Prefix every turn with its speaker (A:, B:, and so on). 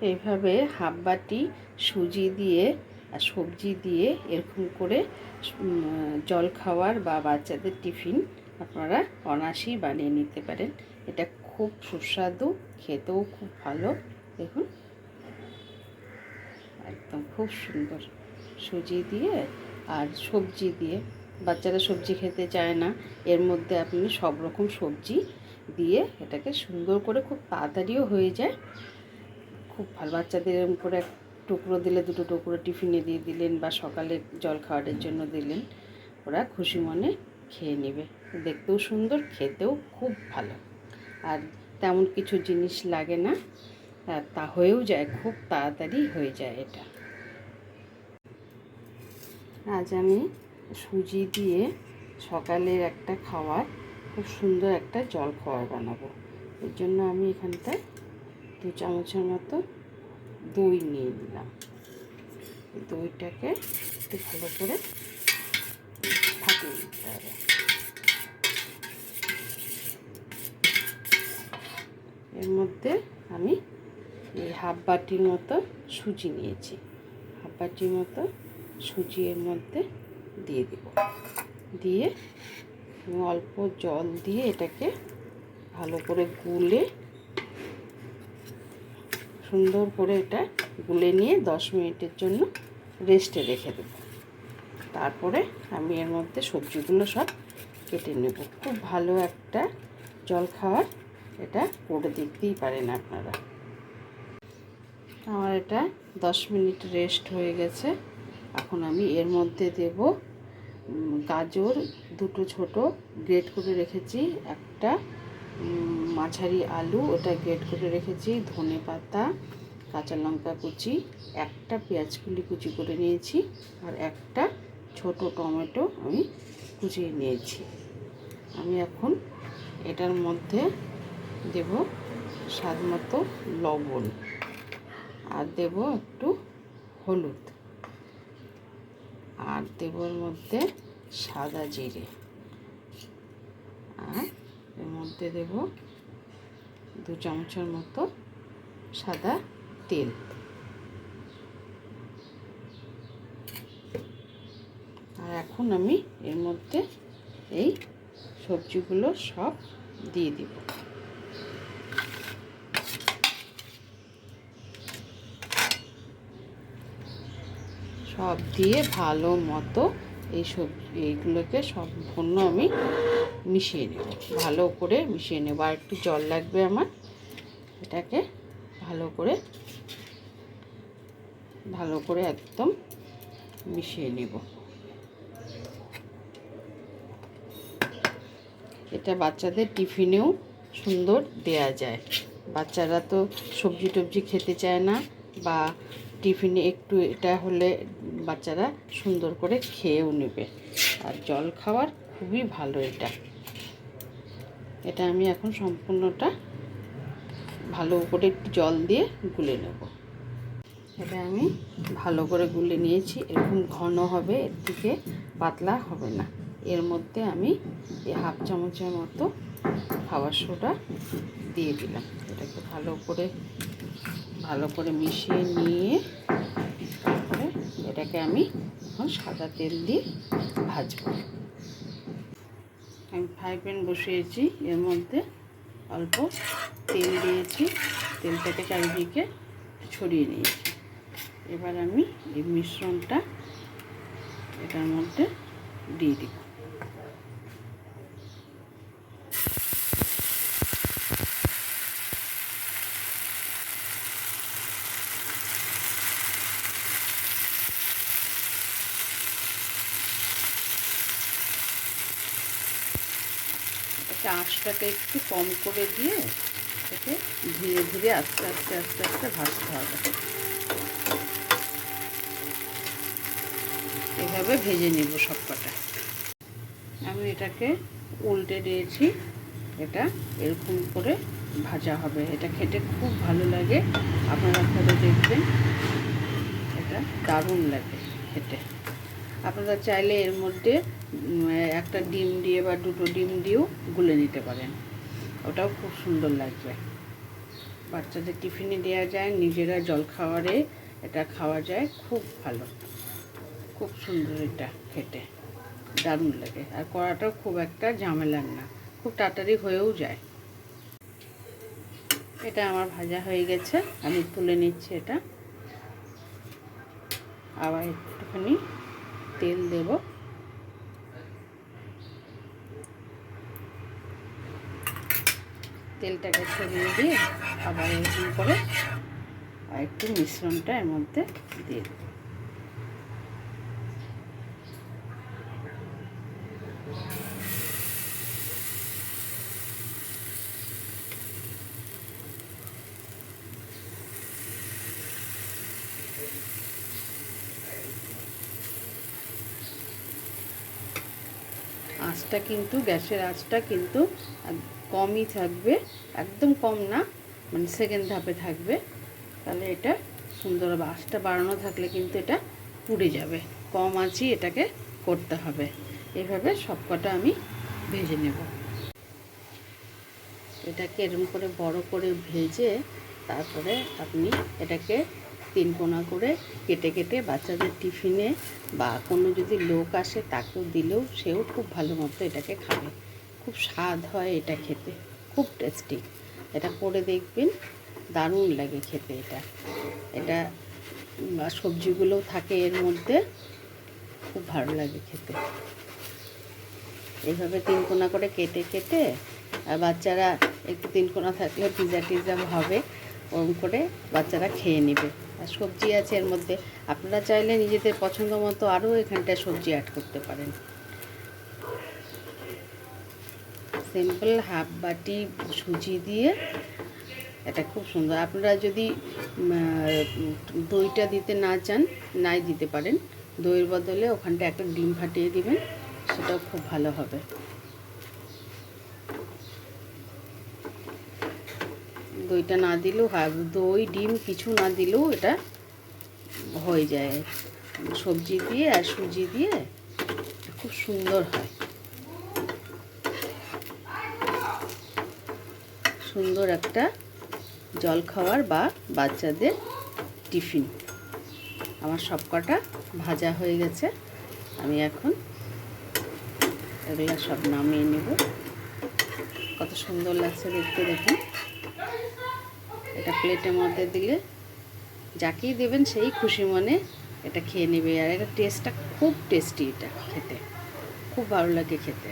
A: এইভাবে হাফ বাটি সুজি দিয়ে আর সবজি দিয়ে এরকম করে জল খাওয়ার বা বাচ্চাদের টিফিন আপনারা অনায়াসেই বানিয়ে নিতে পারেন। এটা খুব সুস্বাদু, খেতেও খুব ভালো। দেখুন একদম খুব সুন্দর, সুজি দিয়ে আর সবজি দিয়ে। বাচ্চারা সবজি খেতে চায় না, এর মধ্যে আপনি সব রকম সবজি দিয়ে এটাকে সুন্দর করে, খুব তাড়াতাড়িও হয়ে যায়, খুব ভালো। বাচ্চাদের এরকম করে এক টুকরো দিলে, দুটো টুকরো টিফিনে দিয়ে দিলেন বা সকালে জল খাওয়ারের জন্য দিলেন, ওরা খুশি মনে খেয়ে নেবে। দেখতেও সুন্দর, খেতেও খুব ভালো, আর তেমন কিছু জিনিস লাগে না, তা হয়েও যায়, খুব তাড়াতাড়ি হয়ে যায় এটা। আজ আমি সুজি দিয়ে সকালের একটা খাবার, খুব সুন্দর একটা জল খাবার বানাবো। এর জন্য আমি এখানটায় 2 চামচের মতো দই নিয়ে নিলাম। দইটাকে একটু ভালো করে ফাটিয়ে নিতে হবে। এর মধ্যে আমি এই হাফ বাটির মতো সুজি নিয়েছি, হাফ বাটির মতো সুজি এর মধ্যে দিয়ে দেব। দিয়ে অল্প জল দিয়ে এটাকে ভালো করে গুলে, সুন্দর করে এটা গুলে নিয়ে 10 মিনিটের জন্য রেস্টে রেখে দেব। তারপরে আমি এর মধ্যে সবজিগুলো সব কেটে নেব। খুব ভালো একটা জল খাওয়ার, এটা করে দেখতেই পারেন আপনারা। আমার এটা 10 মিনিট রেস্ট হয়ে গেছে। এখন আমি এর মধ্যে দেব গাজর দুটো ছোট গ্রেট করে রেখেছি, একটা মাঝারি আলু ওটা গ্রেট করে রেখেছি, ধনে পাতা, কাঁচা লঙ্কা কুচি, একটা পেঁয়াজ কুচি করে নিয়েছি, আর একটা ছোট টমেটো আমি কুচিয়ে নিয়েছি। আমি এখন এটার মধ্যে দেব স্বাদ মতো লবণ, আর দেব একটু হলুদ, আর দেব এর মধ্যে সাদা জিরে, আর এর মধ্যে দেব 2 চামচের মতো সাদা তেল। আর এখন আমি এর মধ্যে এই সবজিগুলো সব দিয়ে দেব। সব দিয়ে ভালো মতো এইগুলোকে সম্পূর্ণ আমি মিশিয়ে নেব, ভালো করে মিশিয়ে নেব। আর একটু জল লাগবে আমার, এটাকে ভালো করে একদম মিশিয়ে নেব। এটা বাচ্চাদের টিফিনেও সুন্দর দেয়া যায়। বাচ্চারা তো সবজি টবজি খেতে চায় না, বা টিফিনে একটু এটা হলে বাচ্চারা সুন্দর করে খেয়েও নেবে। আর জল খাওয়ার খুবই ভালো এটা। এটা আমি এখন সম্পূর্ণটা ভালো করে একটু জল দিয়ে গুলে নেব। এটা আমি ভালো করে গুলে নিয়েছি, এরকম ঘন হবে, এর থেকে পাতলা হবে না। এর মধ্যে আমি এই হাফ চামচের মতো খাবার সোডা দিয়ে দিলাম। এটাকে ভালো করে মিশিয়ে নিয়ে তারপরে এটাকে আমি এখন সাদা তেল দিয়ে ভাজবো। আমি ফ্রাই প্যান বসিয়েছি, এর মধ্যে অল্প তেল দিয়েছি, তেলটাকে চারিদিকে ছড়িয়ে নিয়েছি। এবার আমি এই মিশ্রণটা এটার মধ্যে দিয়ে দিব। এটা আঁচটাকে একটু কম করে দিয়ে এটাকে ধীরে ধীরে আস্তে আস্তে ভাজতে হবে। এভাবে ভেজে নেব সবকটা। আমি এটাকে উল্টে দিয়েছি, এটা এরকম করে ভাজা হবে। এটা খেতে খুব ভালো লাগে, আপনারা করে দেখবেন, এটা দারুণ লাগে খেতে। আপনারা চাইলে এর মধ্যে একটা ডিম দিয়ে বা দুটো ডিম দিয়েও গুলে নিতে পারেন, ওটাও খুব সুন্দর লাগবে। বাচ্চাদের টিফিনে দেওয়া যায়, নিজেরা জলখাবারে এটা খাওয়া যায়, খুব ভালো, খুব সুন্দর। এটা খেতে দারুণ লাগে, আর করাটাও খুব একটা ঝামেলার না, খুব তাড়াতাড়ি হয়েও যায়। এটা আমার ভাজা হয়ে গেছে, আমি তুলে নিচ্ছি। এটা আবার একটুখানি তেল দেব, তেলটাকে ছড়িয়ে দিয়ে আবার এরকম করে আর একটু মিশ্রণটা এর মধ্যে দিয়ে দেব। আঁচটা কিন্তু, গ্যাসের আঁচটা কিন্তু কমই থাকবে, একদম কম না, মানে সেকেন্ড ধাপে থাকবে, তাহলে এটা সুন্দর হবে। আঁচটা বাড়ানো থাকলে কিন্তু এটা পুড়ে যাবে, কম আঁচই এটাকে করতে হবে। এভাবে সবকটা আমি ভেজে নেব। এটাকে এরকম করে বড় করে ভেজে তারপরে আপনি এটাকে 3 কোনা করে কেটে কেটে বাচ্চাদের টিফিনে বা কোনো যদি লোক আসে তাকেও দিলেও সেও খুব ভালো মতো এটাকে খাবে। খুব স্বাদ হয় এটা খেতে, খুব টেস্টি। এটা করে দেখবেন, দারুণ লাগে খেতে। এটা সবজিগুলোও থাকে এর মধ্যে, খুব ভালো লাগে খেতে। এইভাবে 3 কোনা করে কেটে কেটে, আর বাচ্চারা একটু 3 কোনা থাকলে পিৎজা টিজা হবে, ওরকম করে বাচ্চারা খেয়ে নেবে। আর সবজি আছে এর মধ্যে, আপনারা চাইলে নিজেদের পছন্দ মতো আরও এখানটায় সবজি অ্যাড করতে পারেন। সিম্পল হাফ বাটি সুজি দিয়ে এটা খুব সুন্দর। আপনারা যদি দইটা দিতে না চান, নাই দিতে পারেন, দইয়ের বদলে ওখানটা একটা ডিম ফাটিয়ে দিবেন, সেটাও খুব ভালো হবে। দইটা না দিলেও হয়, দই ডিম কিছু না দিলেও এটা হয়ে যায়। সবজি দিয়ে আর সুজি দিয়ে খুব সুন্দর হয়, সুন্দর একটা জলখাবার বা বাচ্চাদের টিফিন। আমার সবকটা ভাজা হয়ে গেছে, আমি এখন এগুলো সব নামিয়ে নেব। কত সুন্দর লাগছে দেখতে, দেখুন। এটা প্লেটের মধ্যে দিলে যাকেই দেবেন সেই খুশি মনে এটা খেয়ে নেবে। আর এটা টেস্টটা খুব টেস্টি, এটা খেতে খুব ভালো লাগে খেতে।